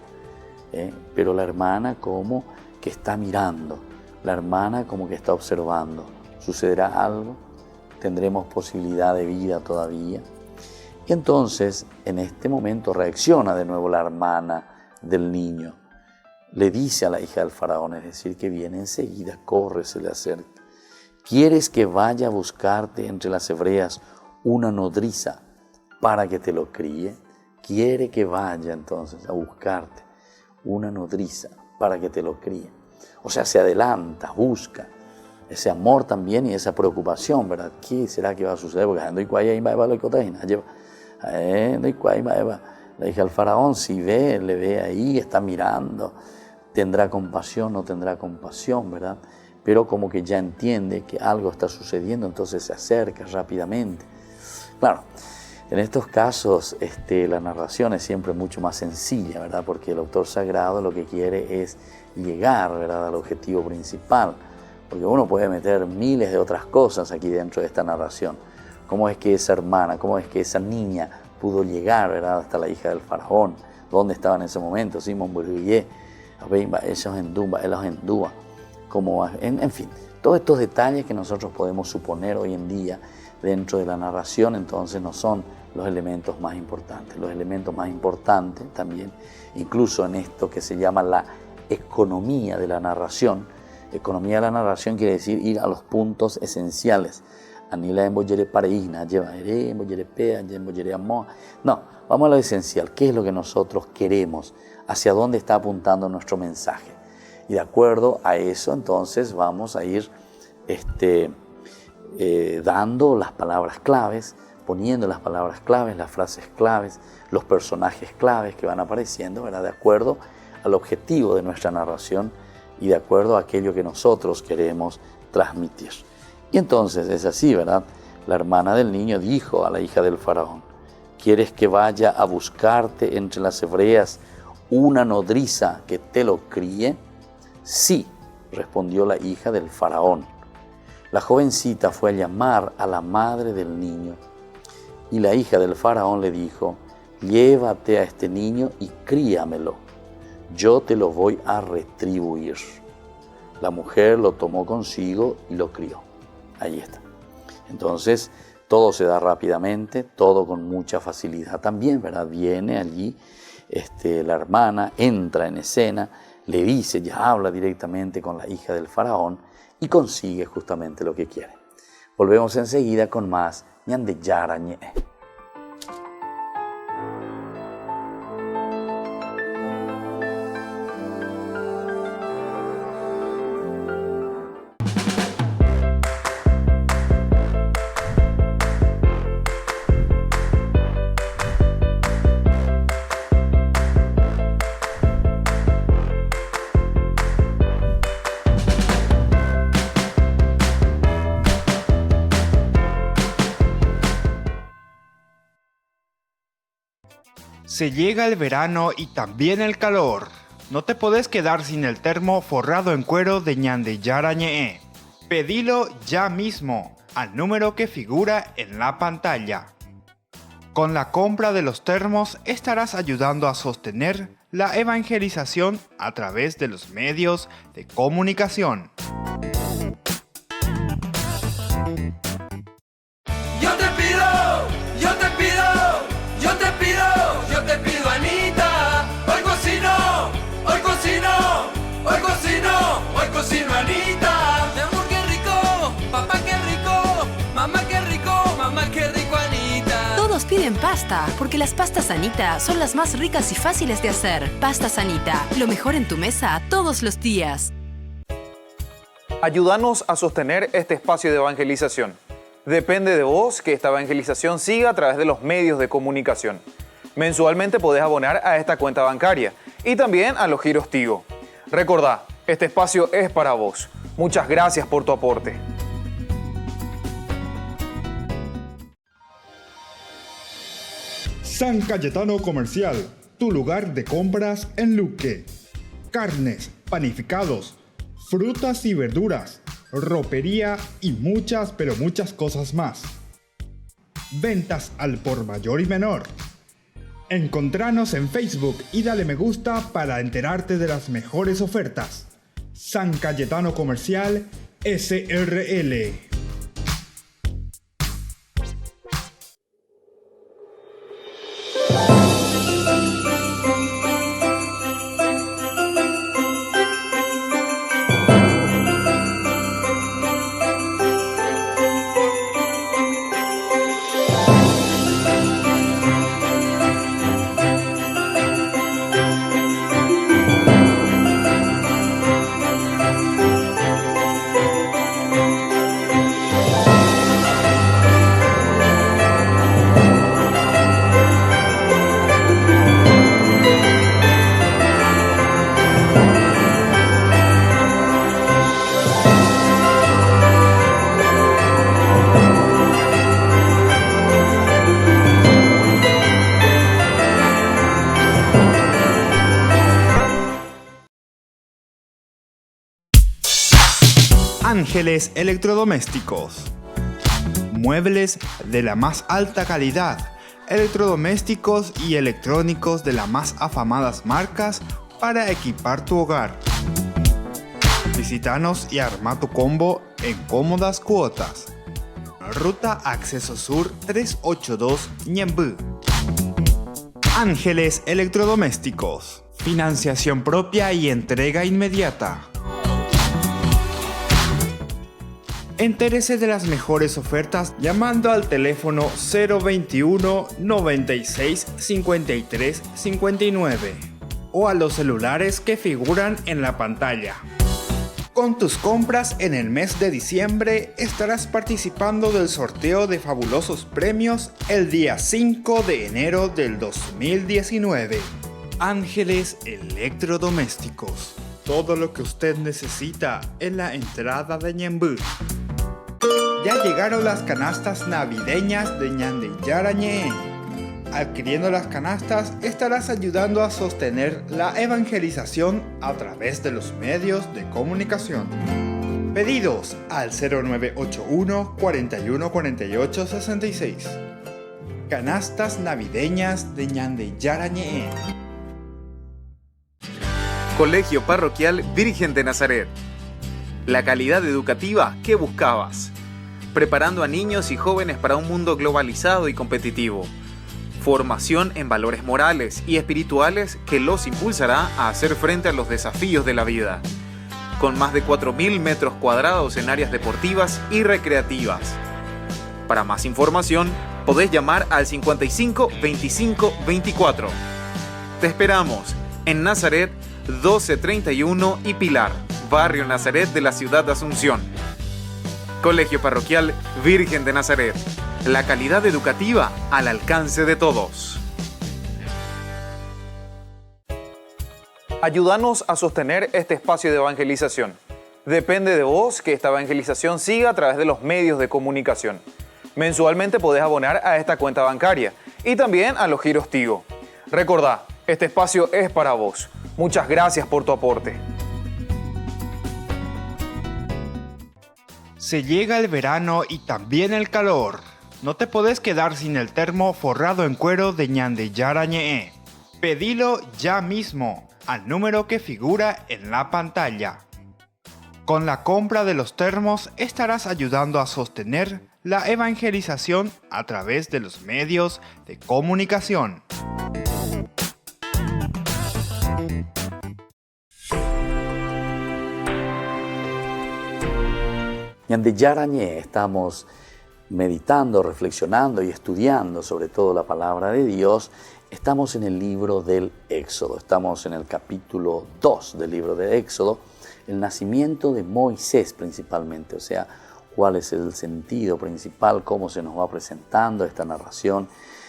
Pero la hermana como que está mirando, la hermana como que está observando. ¿Sucederá algo? ¿Tendremos posibilidad de vida todavía? Y entonces, en este momento, reacciona de nuevo la hermana del niño. Le dice a la hija del faraón, es decir, que viene enseguida, corre, se le acerca. ¿Quieres que vaya a buscarte entre las hebreas una nodriza para que te lo críe? Quiere que vaya entonces a buscarte una nodriza para que te lo críe. O sea, se adelanta, busca ese amor también y esa preocupación, ¿verdad? ¿Qué será que va a suceder? Porque la hija del faraón, si ve, le ve ahí, está mirando, tendrá compasión, no tendrá compasión, ¿verdad? Pero como que ya entiende que algo está sucediendo, entonces se acerca rápidamente. Claro, en estos casos la narración es siempre mucho más sencilla, ¿verdad? Porque el autor sagrado lo que quiere es llegar, ¿verdad?, al objetivo principal. Porque uno puede meter miles de otras cosas aquí dentro de esta narración. ¿Cómo es que esa hermana, cómo es que esa niña pudo llegar, ¿verdad?, hasta la hija del faraón? ¿Dónde estaba en ese momento? Simón Burguillé, en fin, todos estos detalles que nosotros podemos suponer hoy en día dentro de la narración, entonces no son los elementos más importantes. Los elementos más importantes también, incluso en esto que se llama la economía de la narración. Economía de la narración quiere decir ir a los puntos esenciales. No, vamos a lo esencial. ¿Qué es lo que nosotros queremos? ¿Hacia dónde está apuntando nuestro mensaje? Y de acuerdo a eso, entonces vamos a ir dando las palabras claves, poniendo las palabras claves, las frases claves, los personajes claves que van apareciendo, ¿verdad?, de acuerdo al objetivo de nuestra narración y de acuerdo a aquello que nosotros queremos transmitir. Y entonces es así, ¿verdad? La hermana del niño dijo a la hija del faraón, ¿quieres que vaya a buscarte entre las hebreas una nodriza que te lo críe? Sí, respondió la hija del faraón. La jovencita fue a llamar a la madre del niño y la hija del faraón le dijo, llévate a este niño y críamelo, yo te lo voy a retribuir. La mujer lo tomó consigo y lo crió. Ahí está. Entonces, todo se da rápidamente, todo con mucha facilidad también, ¿verdad? Viene allí la hermana, entra en escena, le dice, ya habla directamente con la hija del faraón y consigue justamente lo que quiere. Volvemos enseguida con más Ñande Yarañe. Se llega el verano y también el calor. No te podés quedar sin el termo forrado en cuero de Ñande Yarañe. Pedilo ya mismo al número que figura en la pantalla. Con la compra de los termos estarás ayudando a sostener la evangelización a través de los medios de comunicación. Cocino, Anita. Mi amor, qué rico. Papá, qué rico. Mamá, qué rico. Mamá, qué rico, Anita. Todos piden pasta, porque las pastas Anita son las más ricas y fáciles de hacer. Pastas Anita, lo mejor en tu mesa todos los días. Ayúdanos a sostener este espacio de evangelización. Depende de vos que esta evangelización siga a través de los medios de comunicación. Mensualmente podés abonar a esta cuenta bancaria y también a los giros Tigo. Recordá, este espacio es para vos. Muchas gracias por tu aporte. San Cayetano Comercial, tu lugar de compras en Luque. Carnes, panificados, frutas y verduras, ropería y muchas, pero muchas cosas más. Ventas al por mayor y menor. Encontranos en Facebook y dale me gusta para enterarte de las mejores ofertas. San Cayetano Comercial SRL. Ángeles Electrodomésticos. Muebles de la más alta calidad, electrodomésticos y electrónicos de las más afamadas marcas para equipar tu hogar. Visítanos y arma tu combo en cómodas cuotas. Ruta Acceso Sur 382 Ñembú. Ángeles Electrodomésticos. Financiación propia y entrega inmediata. Entérese de las mejores ofertas llamando al teléfono 021 96 53 59 o a los celulares que figuran en la pantalla. Con tus compras en el mes de diciembre estarás participando del sorteo de fabulosos premios el día 5 de enero del 2019. Ángeles Electrodomésticos. Todo lo que usted necesita en la entrada de Ñembú. Ya llegaron las canastas navideñas de Ñande Yarañe. Adquiriendo las canastas estarás ayudando a sostener la evangelización a través de los medios de comunicación. Pedidos al 0981 41 48 66. Canastas navideñas de Ñande Yarañe. Colegio Parroquial Virgen de Nazaret. La calidad educativa que buscabas. Preparando a niños y jóvenes para un mundo globalizado y competitivo. Formación en valores morales y espirituales que los impulsará a hacer frente a los desafíos de la vida. Con más de 4.000 metros cuadrados en áreas deportivas y recreativas. Para más información, podés llamar al 55 25 24. Te esperamos en Nazaret 1231 y Pilar, barrio Nazaret de la ciudad de Asunción. Colegio Parroquial Virgen de Nazaret. La calidad educativa al alcance de todos. Ayúdanos a sostener este espacio de evangelización. Depende de vos que esta evangelización siga a través de los medios de comunicación. Mensualmente podés abonar a esta cuenta bancaria y también a los giros Tigo. Recordá, este espacio es para vos. Muchas gracias por tu aporte. Se llega el verano y también el calor. No te podés quedar sin el termo forrado en cuero de Ñande Yarañe. Pedilo ya mismo al número que figura en la pantalla. Con la compra de los termos estarás ayudando a sostener la evangelización a través de los medios de comunicación. Ñande Yarañe, estamos meditando, reflexionando y estudiando sobre todo la palabra de Dios. Estamos en el libro del Éxodo, estamos en el capítulo 2 del libro del Éxodo, el nacimiento de Moisés principalmente, o sea, cuál es el sentido principal, cómo se nos va presentando esta narración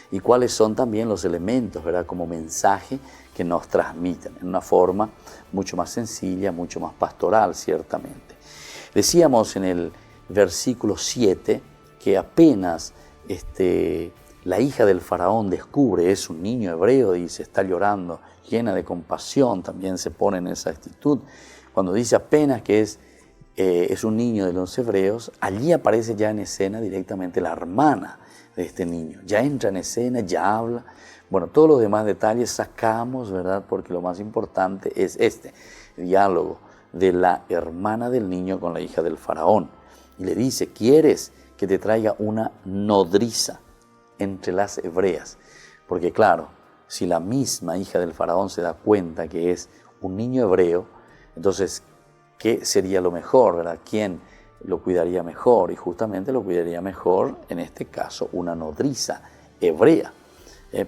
y cuáles son también los elementos, ¿verdad?, como mensaje que nos transmiten en una forma mucho más sencilla, mucho más pastoral, ciertamente. Decíamos en el versículo 7 que apenas la hija del faraón descubre, es un niño hebreo, dice, está llorando, llena de compasión, también se pone en esa actitud. Cuando dice apenas que es un niño de los hebreos, allí aparece ya en escena directamente la hermana de este niño. Ya entra en escena, ya habla. Bueno, todos los demás detalles sacamos, ¿verdad? Porque lo más importante es este diálogo de la hermana del niño con la hija del faraón. Y le dice, ¿quieres que te traiga una nodriza entre las hebreas? Porque claro, si la misma hija del faraón se da cuenta que es un niño hebreo, entonces, ¿qué sería lo mejor, verdad? ¿Quién lo cuidaría mejor? Y justamente lo cuidaría mejor, en este caso, una nodriza hebrea,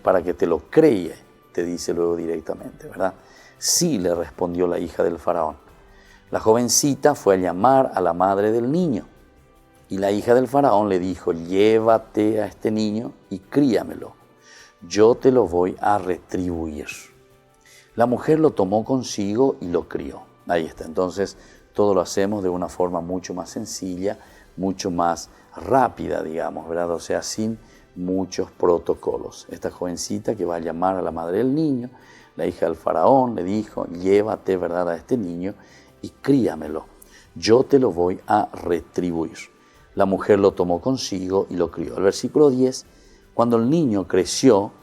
para que te lo cree, te dice luego directamente, ¿verdad? Sí, le respondió la hija del faraón. La jovencita fue a llamar a la madre del niño, y la hija del faraón le dijo, llévate a este niño y críamelo, yo te lo voy a retribuir. La mujer lo tomó consigo y lo crió. Ahí está, entonces todo lo hacemos de una forma mucho más sencilla, mucho más rápida, digamos, ¿verdad? O sea, sin muchos protocolos. Esta jovencita que va a llamar a la madre del niño, la hija del faraón, le dijo, llévate, ¿verdad?, a este niño y críamelo, yo te lo voy a retribuir. La mujer lo tomó consigo y lo crió. El versículo 10, cuando el niño creció,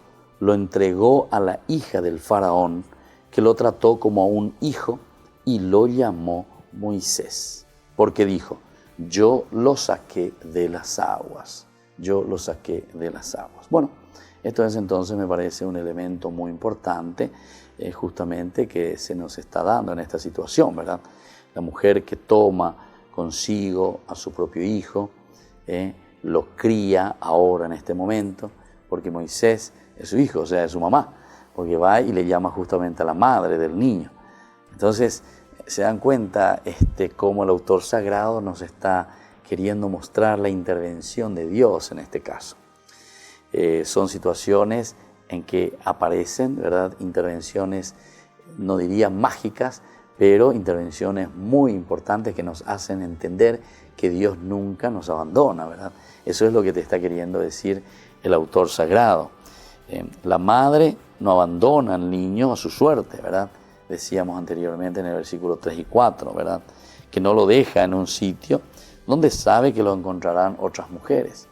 lo entregó a la hija del faraón, que lo trató como a un hijo, y lo llamó Moisés, porque dijo, yo lo saqué de las aguas, yo lo saqué de las aguas. Bueno, esto es entonces, me parece un elemento muy importante, justamente que se nos está dando en esta situación, ¿verdad? La mujer que toma consigo a su propio hijo, lo cría ahora en este momento, porque Moisés es su hijo, o sea, es su mamá, porque va y le llama justamente a la madre del niño. Entonces, se dan cuenta cómo el autor sagrado nos está queriendo mostrar la intervención de Dios en este caso. Son situaciones en que aparecen, ¿verdad?, intervenciones, no diría mágicas, pero intervenciones muy importantes que nos hacen entender que Dios nunca nos abandona, ¿verdad? Eso es lo que te está queriendo decir el autor sagrado. La madre no abandona al niño a su suerte, ¿verdad? Decíamos anteriormente en el versículo 3 y 4, ¿verdad? Que no lo deja en un sitio donde sabe que lo encontrarán otras mujeres.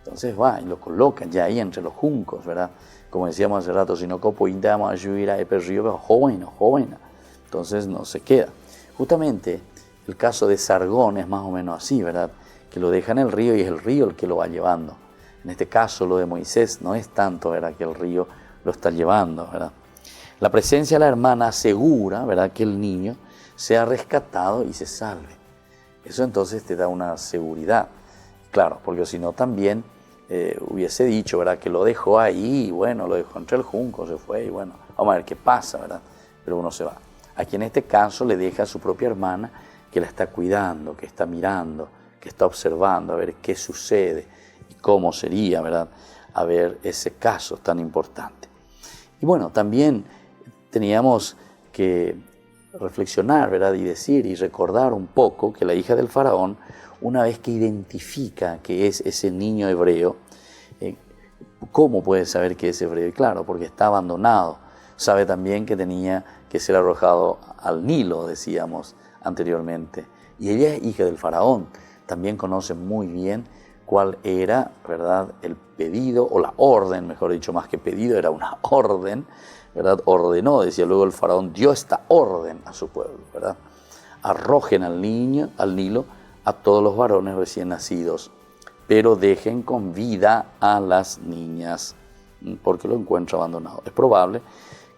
Entonces va y lo coloca ya ahí entre los juncos, ¿verdad? Como decíamos hace rato, si no copo indama ayuda a río, joven. Entonces no se queda. Justamente el caso de Sargón es más o menos así, ¿verdad? Que lo deja en el río y es el río el que lo va llevando. En este caso lo de Moisés no es tanto, ¿verdad?, que el río lo está llevando, ¿verdad? La presencia de la hermana asegura, ¿verdad?, que el niño sea rescatado y se salve. Eso entonces te da una seguridad. Claro, porque si no también hubiese dicho, ¿verdad?, que lo dejó ahí, y bueno, lo dejó entre el junco, se fue, y bueno, vamos a ver qué pasa, ¿verdad? Pero uno se va. Aquí en este caso le deja a su propia hermana que la está cuidando, que está mirando, que está observando a ver qué sucede y cómo sería, ¿verdad?, a ver ese caso tan importante. Y bueno, también teníamos que reflexionar, ¿verdad?, y decir y recordar un poco que la hija del faraón, una vez que identifica que es ese niño hebreo, ¿cómo puede saber que es hebreo? Y claro, porque está abandonado. Sabe también que tenía que ser arrojado al Nilo, decíamos anteriormente. Y ella es hija del faraón. También conoce muy bien cuál era, ¿verdad?, el pedido o la orden, mejor dicho, más que pedido, era una orden, ¿verdad? Ordenó, decía luego el faraón, dio esta orden a su pueblo, ¿verdad? Arrojen al Nilo, a todos los varones recién nacidos, pero dejen con vida a las niñas, porque lo encuentra abandonado. Es probable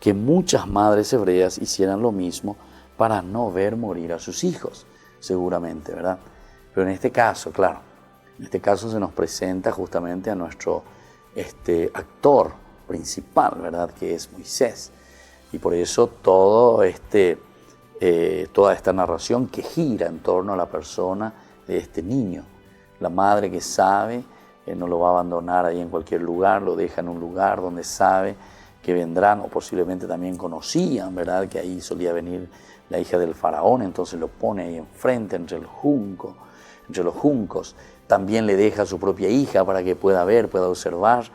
que muchas madres hebreas hicieran lo mismo para no ver morir a sus hijos, seguramente, ¿verdad? Pero en este caso, claro, en este caso se nos presenta justamente a nuestro actor principal, ¿verdad?, que es Moisés. Y por eso toda esta narración que gira en torno a la persona de este niño. La madre que sabe que no lo va a abandonar ahí en cualquier lugar, lo deja en un lugar donde sabe que vendrán, o posiblemente también conocían, ¿verdad?, que ahí solía venir la hija del faraón, entonces lo pone ahí enfrente entre los juncos. También le deja a su propia hija para que pueda ver, pueda observar,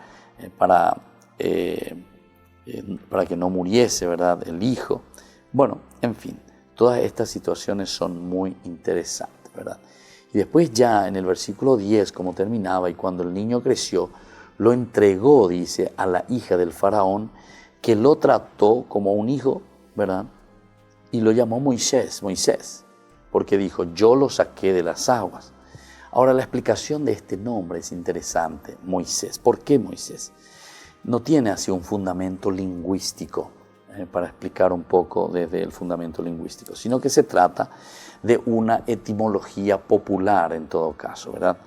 para que no muriese, ¿verdad?, el hijo. Bueno, en fin, todas estas situaciones son muy interesantes, ¿verdad? Y después ya en el versículo 10, como terminaba, y cuando el niño creció, lo entregó, dice, a la hija del faraón, que lo trató como un hijo, ¿verdad? Y lo llamó Moisés, porque dijo, yo lo saqué de las aguas. Ahora la explicación de este nombre es interesante, Moisés. ¿Por qué Moisés? No tiene así un fundamento lingüístico, para explicar un poco desde el fundamento lingüístico, sino que se trata de una etimología popular en todo caso, ¿verdad?,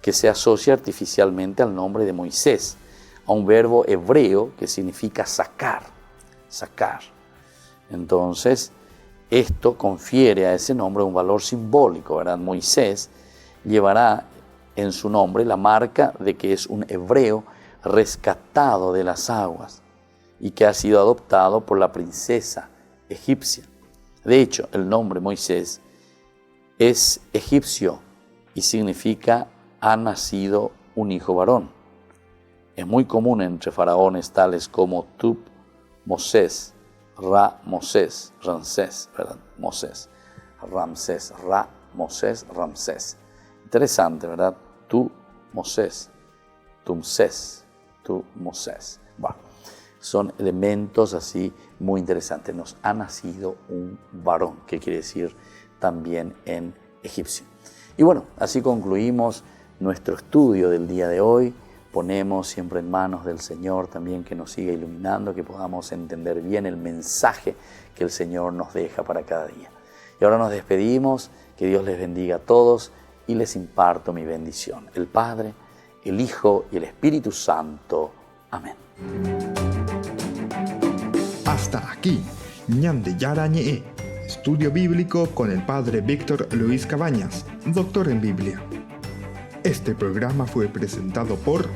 que se asocia artificialmente al nombre de Moisés, a un verbo hebreo que significa sacar. Entonces, esto confiere a ese nombre un valor simbólico, ¿verdad? Moisés llevará en su nombre la marca de que es un hebreo rescatado de las aguas y que ha sido adoptado por la princesa egipcia. De hecho, el nombre Moisés es egipcio y significa ha nacido un hijo varón. Es muy común entre faraones tales como Tutmosés, Ramsés, ¿verdad? Ramsés. Interesante, ¿verdad? Tutmosés. Bueno, son elementos así muy interesantes. Nos ha nacido un varón, que quiere decir también en egipcio. Y bueno, así concluimos nuestro estudio del día de hoy. Ponemos siempre en manos del Señor también que nos siga iluminando, que podamos entender bien el mensaje que el Señor nos deja para cada día. Y ahora nos despedimos, que Dios les bendiga a todos y les imparto mi bendición. El Padre, el Hijo y el Espíritu Santo. Amén. Hasta aquí, Ñande Yarañe, estudio bíblico con el Padre Víctor Luis Cabañas, doctor en Biblia. Este programa fue presentado por